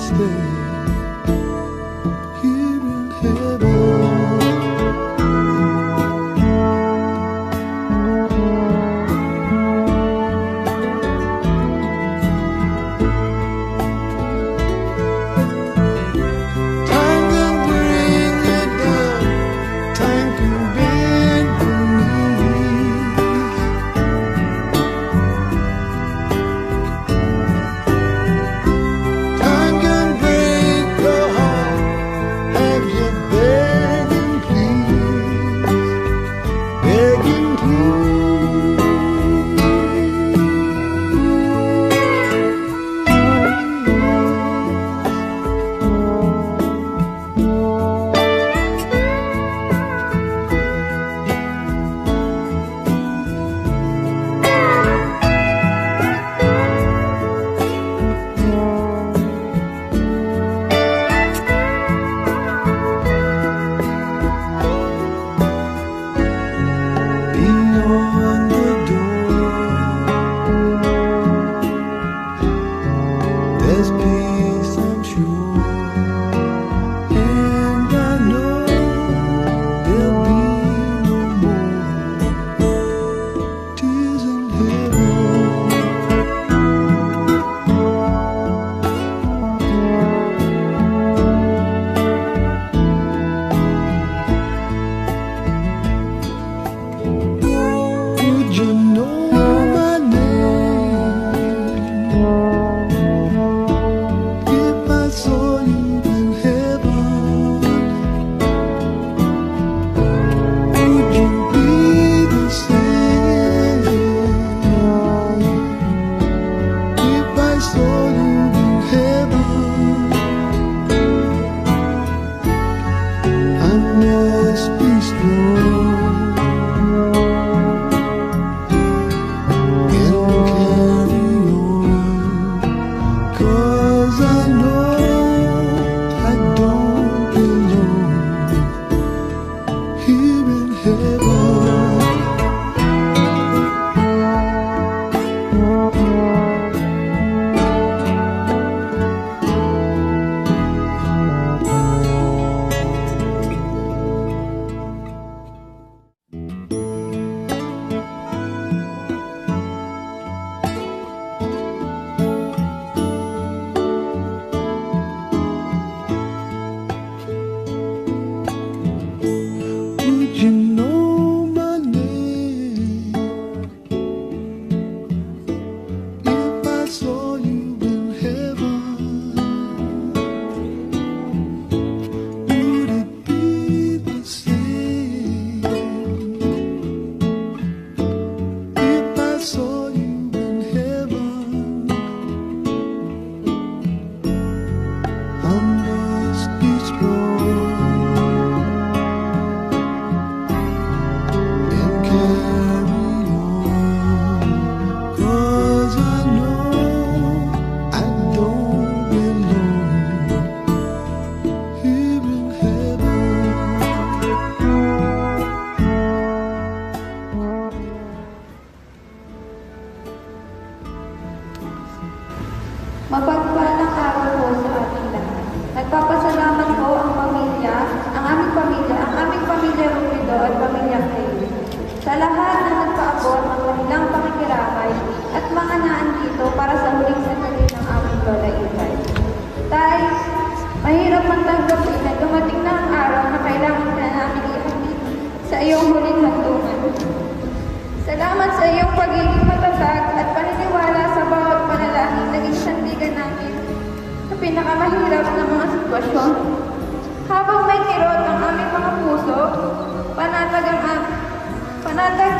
stay here in heaven. There's peace, I'm sure, and I know there'll be no more tears in heaven. Would you know my name if I saw you in heaven? Would you be the same if I saw you in heaven? I must be strong and carry on, 'cause I know I don't belong here in heaven. Would you know my name if I saw you in heaven? Would it be the same if I saw you in heaven? I must be strong and carry on, 'cause I know I don't belong here in heaven. Mapagpalang araw po sa ating lahat. Nagpapasalamat po ang aming pamilya Rupido at pamilya Kayo. Sa lahat na nagpaabot ng kanilang pakikiramay at mga naandito para sa huling sandali ng aming Lola Itay. Tay, mahirap man tanggapin na dumating na ang araw na kailangan na namin ihatid sa iyong huling handungan. Salamat sa iyong pagiging matatag at paniniwala sa bawat panalangin naging sandigan namin sa pinakamahirap na mga sitwasyon. Habang may kirot ang aming mga puso, panatag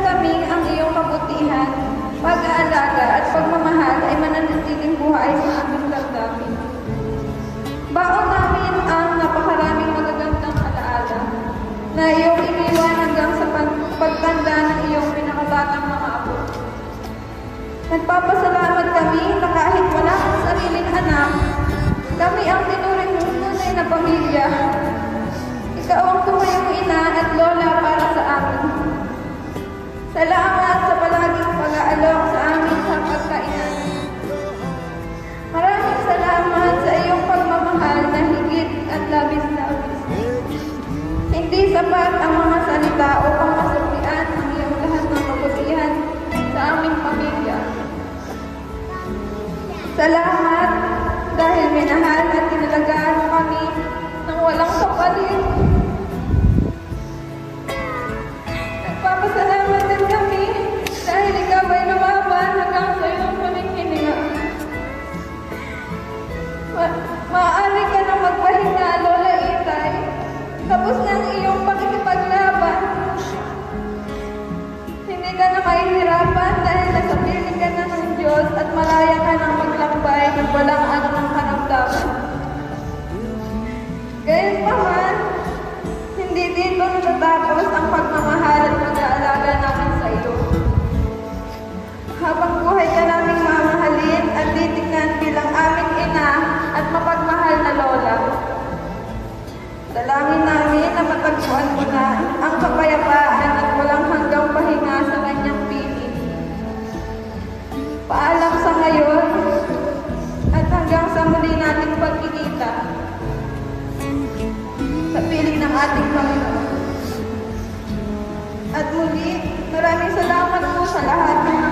kami ang iyong kabutihan, pag-aalaga at pagmamahal ay mananatiling buhay sa aming damdamin. Baon namin ang napakaraming magagandang alaala na iyong iniwan hanggang sa pagtanda ng iyong pinakabatang mga apo. Nagpapasalamat kami na kahit wala kang sariling anak, kami ang tinuring mong tunay na pamilya. Ikaw ang tumayong ina at lola para sa amin. Salamat sa palaging pag-aalok sa amin sa pagkainan. Maraming salamat sa iyong pagmamahal Salamat dahil minahal at tinalagaan mo kami ng walang kapalit. Nagpapasalamat din kami dahil ikaw ay lumaban hanggang sa iyong huling hininga. Maaari ka na magpahinga, Lola Itay. Tapos na ang iyong pakikipaglaban. Hindi ka na mahihirapan dahil nasa piling ka na ng Diyos at malaya ka ng maglakbay ng walang anumang karamdaman. Gayunpaman, hindi dito natatapos ang pagmamahal at pag-aalaga namin sa iyo. Habang buhay ka naming mamahalin at titignan bilang aming ina at mapagmahal na lola. Dalangin namin na matagpuan mo na ang kapayapaan at walang hanggang pahinga sa kanyang piling. Paalam sa ngayon at hanggang sa muli nating pagkikita sa piling ng ating Panginoon. At muli, maraming salamat po sa lahat ng